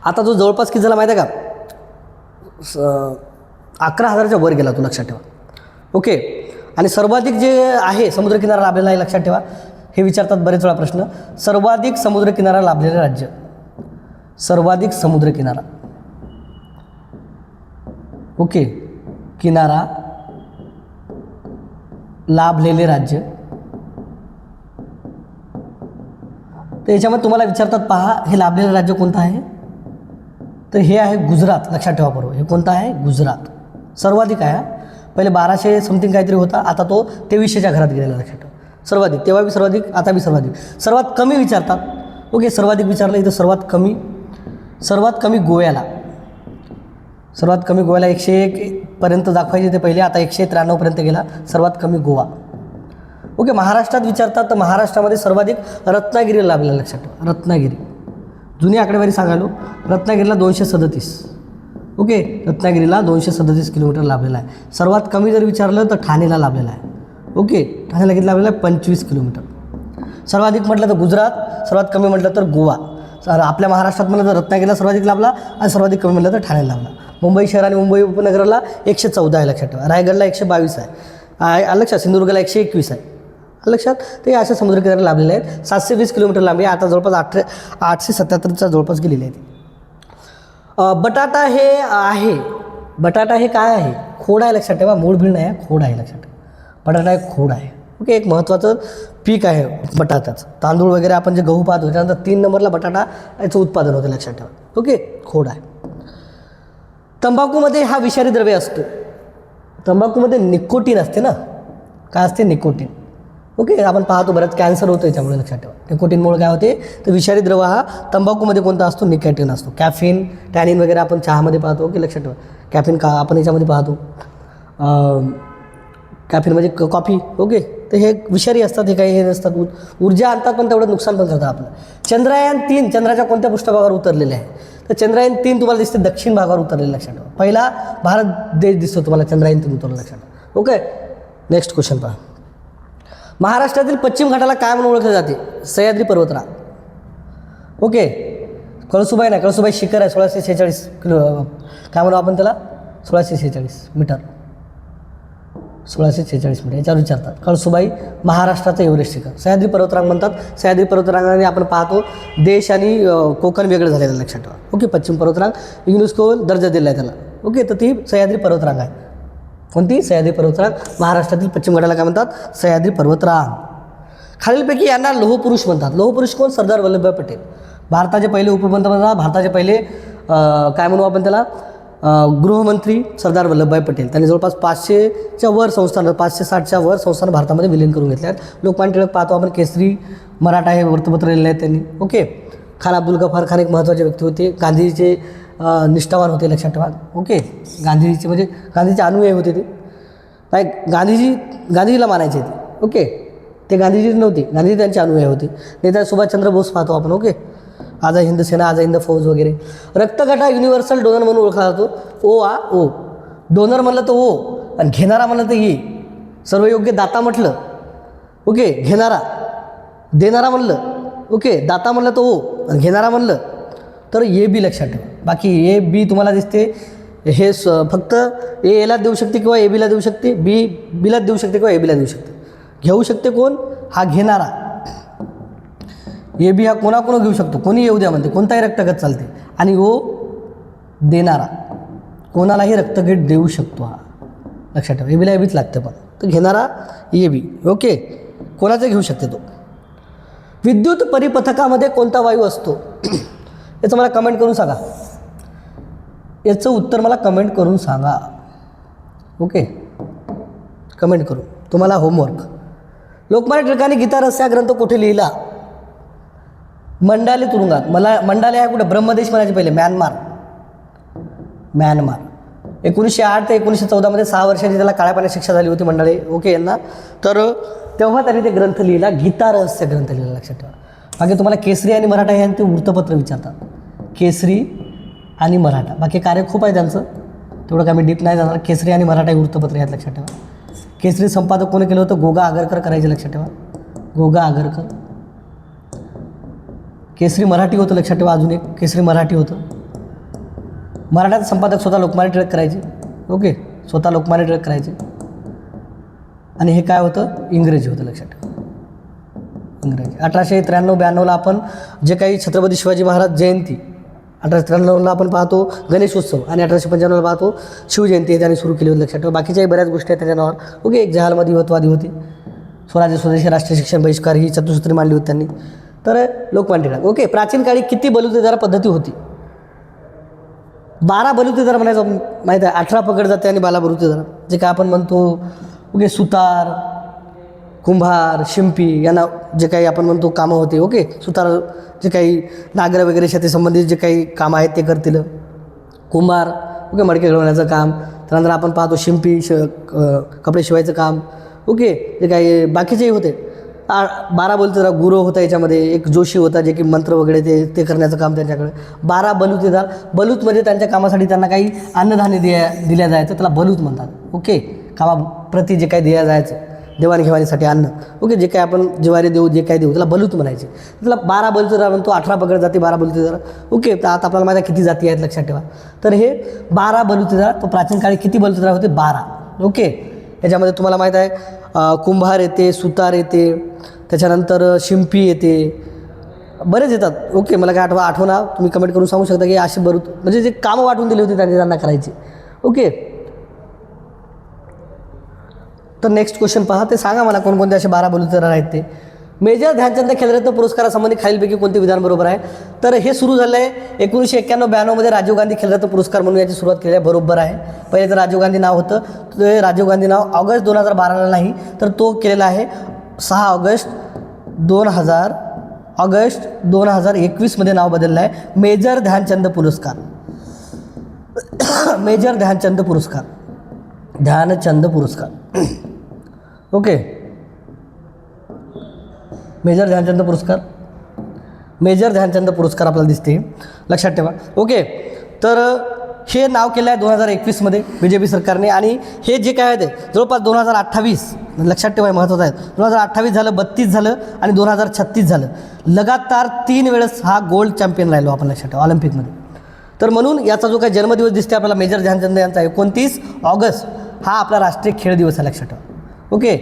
आता तो जवळपास किती झाला माहिती आहे का? 11,000च्या वर गेला तो, लक्षात ठेवा. ओके, आणि सर्वाधिक जे आहे समुद्रकिनारा लाभलेला आहे, लक्षात ठेवा. हे विचारतात बरेच वेळा प्रश्न. सर्वाधिक समुद्रकिनारा लाभलेले राज्य. सर्वाधिक समुद्रकिनारा. ओके, किनारा लाभलेले राज्य. तर याच्यामध्ये तुम्हाला विचारतात, पहा हे लाभलेलं राज्य कोणतं आहे? तर हे आहे गुजरात, लक्षात ठेवा बरोबर. हे कोणतं आहे? गुजरात. सर्वाधिक आहे. पहिले 1200 समथिंग काहीतरी होता, आता तो 2300च्या घरात गेलेला, लक्षात ठेवा. सर्वाधिक, तेव्हा बी सर्वाधिक, आता बी सर्वाधिक. सर्वात कमी विचारतात. ओके, सर्वाधिक विचारलं इथं. सर्वात कमी गोव्याला. सर्वात कमी गोव्याला 101 पर्यंत दाखवायचे ते पहिले, आता 193 पर्यंत गेला. सर्वात कमी गोवा. ओके, महाराष्ट्रात विचारतात, तर महाराष्ट्रामध्ये सर्वाधिक रत्नागिरीला लाभलेला, लक्षात ठेवा. रत्नागिरी. जुनी आकडेवारी सांगालो. रत्नागिरीला 237. ओके, रत्नागिरीला 237 किलोमीटर लाभलेला आहे. सर्वात कमी जर विचारलं तर ठाणेला लाभलेला आहे. ओके, ठाण्याला किती लाभलेला आहे? 25 किलोमीटर. सर्वाधिक म्हटलं तर गुजरात, सर्वात कमी म्हटलं तर गोवा. आपल्या महाराष्ट्रात म्हटलं तर रत्नागिरीला सर्वाधिक लाभला, आणि सर्वाधिक कमी म्हटलं तर ठाण्याला लाभला. मुंबई शहर आणि मुंबई उपनगराला 114 आहे, लक्षात ठेवा. रायगडला 122 आहे, लक्षात. सिंधुदुर्गला 121 आहे, लक्षात. ते अशा समुद्रकिनारे लाभलेले आहेत. 720 किलोमीटर लांबी. आता जवळपास 877च्या जवळपास गेलेली आहे ती. बटाटा हे आहे. बटाटा हे काय आहे? खोड आहे, लक्षात ठेवा. मूळ बीळ नाही, खोड आहे, लक्षात ठेवा. बटाटा एक खोड आहे. ओके, एक महत्त्वाचं पीक आहे बटाट्याचं. तांदूळ वगैरे आपण जे गहू पाहतो त्यानंतर 3 नंबरला बटाटा याचं उत्पादन होतं, लक्षात ठेवा. ओके, खोड आहे. तंबाखूमध्ये हा विषारी द्रव्य असतो. तंबाखूमध्ये निकोटीन असते ना. काय असते? निकोटीन. ओके, आपण पाहतो बऱ्याच कॅन्सर होतो याच्यामुळे, लक्षात ठेवा. निकोटीनमुळे काय होते? तर विषारी द्रव हा तंबाखूमध्ये कोणता असतो? निकोटीन असतो. कॅफिन, टॅनिन वगैरे आपण चहामध्ये पाहतो. ओके, लक्षात ठेवा. कॅफिन का आपण याच्यामध्ये पाहतो. कॅफिन म्हणजे कॉफी. ओके, तर हे विषारी असतात, हे काही हे नसतात, ऊर्जा आणतात पण तेवढं नुकसान पण करतात आपलं. चंद्रयान-3 चंद्राच्या कोणत्या पृष्ठभागावर उतरलेले आहे? तर चंद्रयान-3 तुम्हाला दिसते दक्षिण भागावर उतरलेलं, लक्षात ठेवा. पहिला भारत देश दिसतो तुम्हाला चंद्रयान-3 उतरलेलं, लक्षात ठेवा. ओके, नेक्स्ट क्वेश्चन पहा. महाराष्ट्रातील पश्चिम घाटाला काय म्हणून ओळखले जाते? सह्याद्री पर्वतरांग. ओके, कळसुबाई नाही, कळसुबाई शिखर आहे 1646 किलो, काय म्हणू आपण त्याला, 1646 मीटर, 1646 मीटर याच्यावर विचारतात. कळसुबाई महाराष्ट्राचं एव्हरेस्ट शिखर. सह्याद्री पर्वतरांग म्हणतात. सह्याद्री पर्वतरांगाने आपण पाहतो देश आणि कोकण वेगळं झालेलं, लक्षात ठेवा. ओके, पश्चिम पर्वतरांग युनेस्को दर्जा दिला आहे त्याला. ओके, तर ती सह्याद्री पर्वतरांग आहे. कोणती? सह्याद्री पर्वतरांग. महाराष्ट्रातील पश्चिम घाटाला काय म्हणतात? सह्याद्री पर्वतरांग. खालीलपैकी यांना लोहपुरुष म्हणतात. लोहपुरुष कोण? सरदार वल्लभभाई पटेल. भारताचे पहिले उपपंतप्रधान, भारताचे पहिले काय म्हणू आपण त्याला, गृहमंत्री सरदार वल्लभभाई पटेल. त्यांनी जवळपास 500च्या वर संस्थानं, 560च्या वर संस्थानं भारतामध्ये विलीन करून घेतल्या आहेत. लोकमान्य टिळक पाहतो आपण, केसरी मराठा हे वृत्तपत्र लिहिले आहेत त्यांनी. ओके, खान अब्दुल गफार खान एक महत्त्वाचे व्यक्ती होते. गांधीजीचे निष्ठावान होते, लक्षात ठेवा. ओके, गांधीजीचे म्हणजे गांधीचे अनुयायी होते ते. नाही, गांधीजीला मानायचे ते. ओके, ते गांधीजी नव्हते, गांधीजी त्यांचे अनुयायी होते. नेता सुभाषचंद्र बोस पाहतो आपण. ओके, आझाद हिंद सेना, आझाद हिंद फौज वगैरे. रक्तगटा युनिव्हर्सल डोनर म्हणून ओळखला जातो. ओ डोनर म्हणलं तर ओ, आणि घेणारा म्हणलं तर ई. सर्व योग्य. दाता म्हटलं, ओके, घेणारा. देणारा म्हणलं, ओके, दाता म्हणलं तर ओ, आणि घेणारा म्हणलं तर ए बी, लक्षात ठेवा. बाकी ए बी तुम्हाला दिसते, हे फक्त एला देऊ शकते किंवा ए बीला देऊ शकते, बीला देऊ शकते किंवा ए बीला देऊ शकते. घेऊ शकते कोण? हा घेणारा. ए बी हा कोणाकोण घेऊ शकतो, कोणी येऊ द्या म्हणते, कोणताही रक्तगट चालते. आणि ओ देणारा, कोणालाही रक्तगट देऊ शकतो हा, लक्षात ठेवा. ए बीला ए बीच लागते पण, तर घेणारा ए बी. ओके, कोणाचं घेऊ शकते तो. विद्युत परिपथकामध्ये कोणता वायू असतो? याचं मला कमेंट करून सांगा. याचं उत्तर मला कमेंट करून सांगा. ओके, कमेंट करून. तुम्हाला होमवर्क. लोकमान्य टिळकांनी गीता रस या ग्रंथ कुठे लिहिला? मंडाले तुरुंगात. मंडाले आहे कुठे? ब्रह्मदेश म्हणायचे पहिले, म्यानमार. 1908 ते 1914 6 वर्षांची त्याला काळ्या पाण्यात शिक्षा झाली होती मंडाले, ओके, यांना. तर तेव्हा त्यांनी ते ग्रंथ लिहिला, गीता रहस्य ग्रंथ लिहिला, लक्षात ठेवा. बाकी तुम्हाला केसरी आणि मराठा हे ते वृत्तपत्र विचारतात. केसरी आणि मराठा, बाकी कार्य खूप आहे त्यांचं, तेवढं काय मी डीप नाही जाणार. केसरी आणि मराठा हे वृत्तपत्र आहेत, लक्षात ठेवा. केसरी संपादक कोणी केलं होतं? गोगा आगरकर करायचे, लक्षात ठेवा. गोगा आगरकर. केसरी मराठी होतं, लक्षात ठेवा. अजून एक केसरी मराठी होतं. मराठाचं संपादक स्वतः लोकमान्य टिळक करायचे. ओके, स्वतः लोकमान्य टिळक करायचे. आणि हे काय होतं? इंग्रजी होतं, लक्षात ठेवा. इंग्रजी. 1893-92ला आपण जे काही छत्रपती शिवाजी महाराज जयंती, 1893ला आपण पाहतो गणेशोत्सव, आणि 1895ला पाहतो शिवजयंती, हे त्यांनी सुरू केली होती, लक्षात ठेवा. बाकीच्याही बऱ्याच गोष्टी आहेत त्याच्या नावावर. ओके, एक जहालमध्ये युवतवादी होते. स्वराज्य स्वदेशी राष्ट्रीय शिक्षण बहिष्कार ही चतुसूत्री मांडली होती त्यांनी. तर लोकमान्य टिळक. ओके, प्राचीन काळी किती बलुतेदार पद्धती होती? 12 बलुतेदार म्हणायचं माहीत आहे. 18 पकड जाते आणि 12 बलुतेदार, जे काय आपण म्हणतो. ओके, सुतार, कुंभार, शिंपी यांना जे काही आपण म्हणतो कामं होते. ओके, सुतार जे काही नांगर वगैरे शेती संबंधित जे काही कामं आहेत ते करतील. कुंभार, ओके, मडके घडवण्याचं काम. त्यानंतर आपण पाहतो शिंपी, कपडे शिवायचं काम. ओके, जे काही बाकीचेही होते. 12 बलुतेदार. गुरु होता याच्यामध्ये, एक जोशी होता जे की मंत्र वगैरे ते करण्याचं काम त्यांच्याकडे. 12 बलुतेदार. बलूत म्हणजे त्यांच्या कामासाठी त्यांना काही अन्नधान्य दिल्या जायचं, त्याला बलूत म्हणतात. ओके, कामाप्रती जे काही दिल्या जायचं देवाणघेवाणीसाठी अन्न. ओके, जे काही आपण जिवारी देऊ, जे काही देऊ, त्याला बलूत म्हणायचे. त्याला 12 बलुतेदार म्हणतो. 18 पकड जाती, 12 बलुतेदार. ओके, तर आता आपल्याला माहिती आहे किती जाती आहेत, लक्षात ठेवा. तर हे 12 बलुतेदार. तो प्राचीन काळी किती बलुतेदार होते? 12. ओके, याच्यामध्ये तुम्हाला माहीत आहे कुंभार येते, सुतार येते, त्याच्यानंतर शिंपी येते, बरेच येतात. ओके, मला काय आठवणार, तुम्ही कमेंट करून सांगू शकता की असे बलूत म्हणजे जे कामं वाटून दिली होती त्यांना करायची. ओके, तर नेक्स्ट क्वेश्चन पहा. ते सांगा मला कोणकोणते असे 12 बलुतेदार आहेत ते. मेजर ध्यानचंद खेलरत्न पुरस्कारासंबंधी खालीलपैकी कोणते विधान बरोबर आहे? तर हे सुरू झालं आहे 1991-92मध्ये राजीव गांधी खेलरत्न पुरस्कार म्हणून याची सुरुवात केली आहे, बरोबर आहे. पहिले तर राजीव गांधी नाव होतं, ते राजीव गांधी नाव ऑगस्ट 2012ला नाही, तर तो केलेला आहे 6 ऑगस्ट 2021मध्ये नाव बदललं आहे. मेजर ध्यानचंद पुरस्कार. मेजर ध्यानचंद पुरस्कार. ध्यानचंद पुरस्कार. ओके, मेजर ध्यानचंद पुरस्कार, मेजर ध्यानचंद पुरस्कार आपल्याला दिसते, लक्षात ठेवा. ओके, तर हे नाव केलं आहे 2021मध्ये बी जे पी सरकारने. आणि हे जे काय आहे ते जवळपास 2028, लक्षात ठेवा महत्त्वाचं आहे, 2028 झालं, 32 झालं आणि 2036 झालं. लगातार 3 वेळेस हा गोल्ड चॅम्पियन राहिलो आपण, लक्षात ठेवा, ऑलिम्पिकमध्ये. तर म्हणून याचा जो काही जन्मदिवस दिसते आपल्याला मेजर ध्यानचंद यांचा 29 ऑगस्ट हा आपला राष्ट्रीय खेळ दिवस आहे, लक्षात ठेवा. ओके,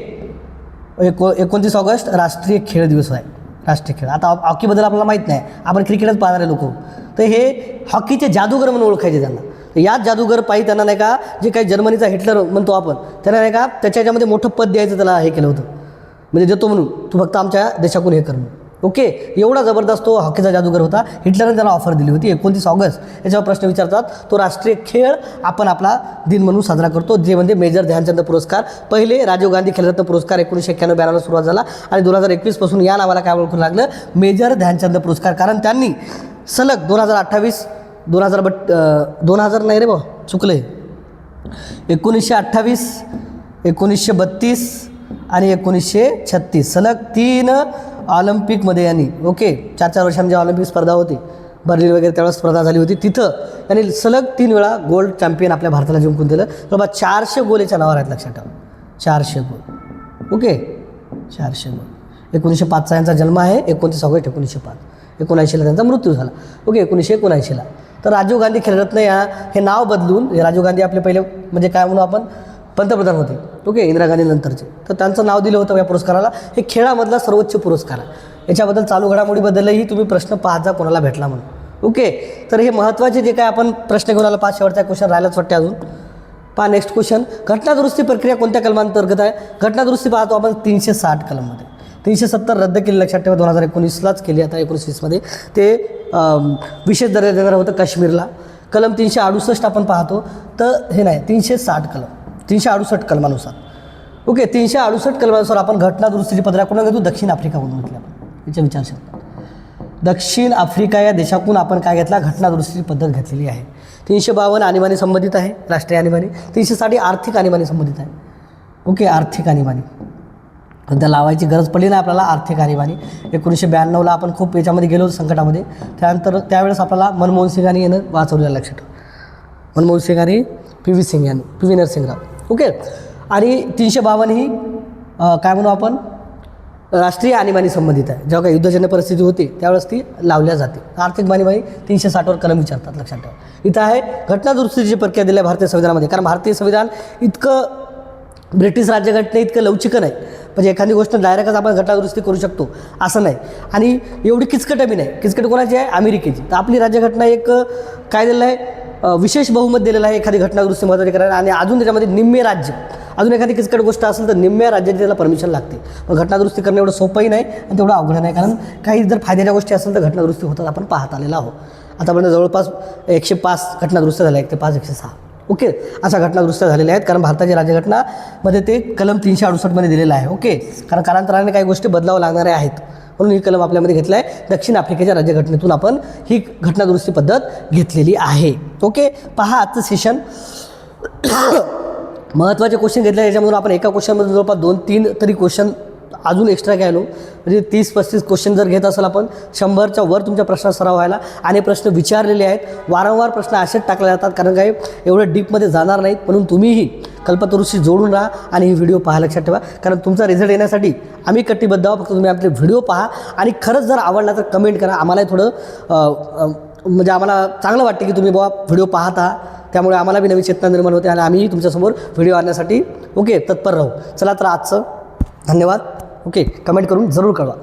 29 ऑगस्ट राष्ट्रीय खेळ दिवस आहे, राष्ट्रीय खेळ. आता हॉकीबद्दल आपल्याला माहीत नाही, आपण क्रिकेटच पाहणारे लोक, तर हे हॉकीचे जादूगर म्हणून ओळखायचे त्यांना. तर याच जादूगर पायी त्यांना नाही का, जे काही जर्मनीचा हिटलर म्हणतो आपण, त्यांना नाही का त्याच्यामध्ये मोठं पद द्यायचं त्याला हे केलं होतं, म्हणजे देतो म्हणून, तू फक्त आमच्या देशातून हे कर. ओके, एवढा जबरदस्त तो हॉकीचा जादूगर होता. हिटलरने त्याला ऑफर दिली होती. 29 ऑगस्ट याच्यावर प्रश्न विचारतात. तो राष्ट्रीय खेळ आपण आपला दिन म्हणून साजरा करतो, जे म्हणजे मेजर ध्यानचंद पुरस्कार. पहिले राजीव गांधी खेलरत्न पुरस्कार 1991-92 सुरुवात झाला आणि 2021 पासून या नावाला काय ओळखू लागलं, मेजर ध्यानचंद पुरस्कार. कारण त्यांनी सलग 2028, 2000 नाही रे बा, चुकले, 1928, 1932 आणि 1936 सलग 3 ऑलिम्पिकमध्ये यांनी, ओके, 4-4 वर्षांमध्ये ऑलिम्पिक स्पर्धा होती, बर्लिन वगैरे त्यावेळेस स्पर्धा झाली होती, तिथं त्यांनी सलग 3 वेळा गोल्ड चॅम्पियन आपल्या भारताला जिंकून दिलं. बाबा 400 गोल याच्या नावावर आहेत, लक्षात ठेवा, 400 गोल. ओके, 400 गोल. 1905चा यांचा जन्म आहे, 29 ऑगस्ट 1905. 1979ला त्यांचा मृत्यू झाला. ओके, 1979ला. तर राजीव गांधी खेलरत्न हे नाव बदलून, राजीव गांधी आपले पहिले म्हणजे काय म्हणून आपण पंतप्रधान होते, ओके, इंदिरा गांधी नंतरचे, तर त्यांचं नाव दिलं होतं या पुरस्काराला. हे खेळामधला सर्वोच्च पुरस्कार आहे. याच्याबद्दल चालू घडामोडीबद्दलही तुम्ही प्रश्न पाहत जा कोणाला भेटला म्हणून. ओके, तर हे महत्त्वाचे जे काय आपण प्रश्न घेऊन आला, 5 शेवटचा क्वेश्चन राहिलाच वाटते अजून. पहा नेक्स्ट क्वेश्चन, घटनादुरुस्ती प्रक्रिया कोणत्या कलमांतर्गत आहे? घटनादुरुस्ती पाहतो आपण 360 कलममध्ये. 370 रद्द केली, लक्षात ठेवा, 2019लाच केली, आता 1920मध्ये ते विशेष दर्जा देणार होतं काश्मीरला. कलम 368 आपण पाहतो, तर हे नाही, 360 कलम, 368 कलमानुसार. ओके, 368 कलमानुसार आपण घटनादुरुस्तीची पद्धत कोणा घेतो? दक्षिण आफ्रिकामधून घेतली आपण. याच्या विचारशक्ती, दक्षिण आफ्रिका या देशातून आपण काय घेतला? घटनादुरुस्तीची पद्धत घेतलेली आहे. 352 आणीबाणी संबंधित आहे, राष्ट्रीय आणीबाणी. 360 आर्थिक आणीबाणी संबंधित आहे. ओके, आर्थिक आणीबाणी त्या लावायची गरज पडली नाही आपल्याला. आर्थिक आणीबाणी 1992ला आपण खूप याच्यामध्ये गेलो संकटामध्ये, त्यानंतर त्यावेळेस आपल्याला मनमोहन सिंग यांनी यानं वाचवलेलं, लक्षात ठेवा, मनमोहन सिंग आणि PV सिंग यांनी, PV नरसिंगराव. ओके, आणि 352 ही काय म्हणू आपण, राष्ट्रीय आणीबाणी संबंधित आहे. जेव्हा काही युद्धजन्य परिस्थिती होती त्यावेळेस ती लावल्या जाते. आर्थिक आणीबाणी 360वर कलम विचारतात, लक्षात ठेवा. इथं आहे घटनादुरुस्तीची प्रक्रिया दिली आहे भारतीय संविधानामध्ये. कारण भारतीय संविधान इतकं ब्रिटिश राज्यघटने इतकं लवचिक नाही, म्हणजे एखादी गोष्ट डायरेक्टच आपण घटनादुरुस्ती करू शकतो असं नाही. आणि एवढी किचकट बी नाही. किचकट कोणाची आहे? अमेरिकेची. तर आपली राज्यघटना एक काय दिलेलं आहे, विशेष बहुमत दिलेलं आहे एखादी घटनादुरुस्ती महत्त्वाची करायला. आणि अजून त्याच्यामध्ये निम्मे राज्य, अजून एखादी किचकट गोष्ट असेल तर निम्म्या राज्याची त्याला परमिशन लागते. पण घटनादुरुस्ती करणं एवढं सोपंही नाही आणि तेवढं अवघड नाही. कारण काही जर फायद्याच्या गोष्टी असेल तर घटनादुरुस्ती होतात, आपण पाहत आलेला आहोत. आतापर्यंत जवळपास 105 घटनादुरुस्ती झाल्या, 1 ते 5, 106. ओके, अशा घटनादुरुस्त्या झालेल्या आहेत. कारण भारताच्या राज्यघटनामध्ये ते कलम 368मध्ये दिलेलं आहे. ओके, कारण कालांतराने काही गोष्टी बदलावं लागणाऱ्या आहेत, म्हणून ही कलम आपल्यामध्ये घेतला आहे. दक्षिण आफ्रिकेच्या राज्यघटनेतून आपण ही घटनादुरुस्ती पद्धत घेतलेली आहे. ओके, पहा आजचं सेशन महत्त्वाचे क्वेश्चन घेतले. याच्यामधून आपण एका क्वेश्चनमध्ये जवळपास 2-3 तरी क्वेश्चन अजून एक्स्ट्रा घ्यायलो, म्हणजे 30-35 क्वेश्चन जर घेत असेल आपण, 100च्या वर तुमच्या प्रश्न सराव व्हायला. आणि प्रश्न विचारलेले आहेत, वारंवार प्रश्न असेच टाकले जातात, कारण काही एवढं डीपमध्ये जाणार नाहीत. म्हणून तुम्हीही कल्पतरूशी जोडून राहा आणि ही व्हिडिओ पहा, लक्षात ठेवा. कारण तुमचा रिझल्ट येण्यासाठी आम्ही कटिबद्ध आहोत. फक्त तुम्ही आपले व्हिडिओ पहा आणि खरंच जर आवडला तर कमेंट करा. आम्हालाही थोडं म्हणजे आम्हाला चांगलं वाटतं की तुम्ही बाबा व्हिडिओ पाहता, त्यामुळे आम्हाला बी नवी चेतना निर्माण होते आणि आम्हीही तुमच्यासमोर व्हिडिओ आणण्यासाठी ओके तत्पर राहू. चला तर आजचं धन्यवाद. ओके, कमेंट करून जरूर कळवा.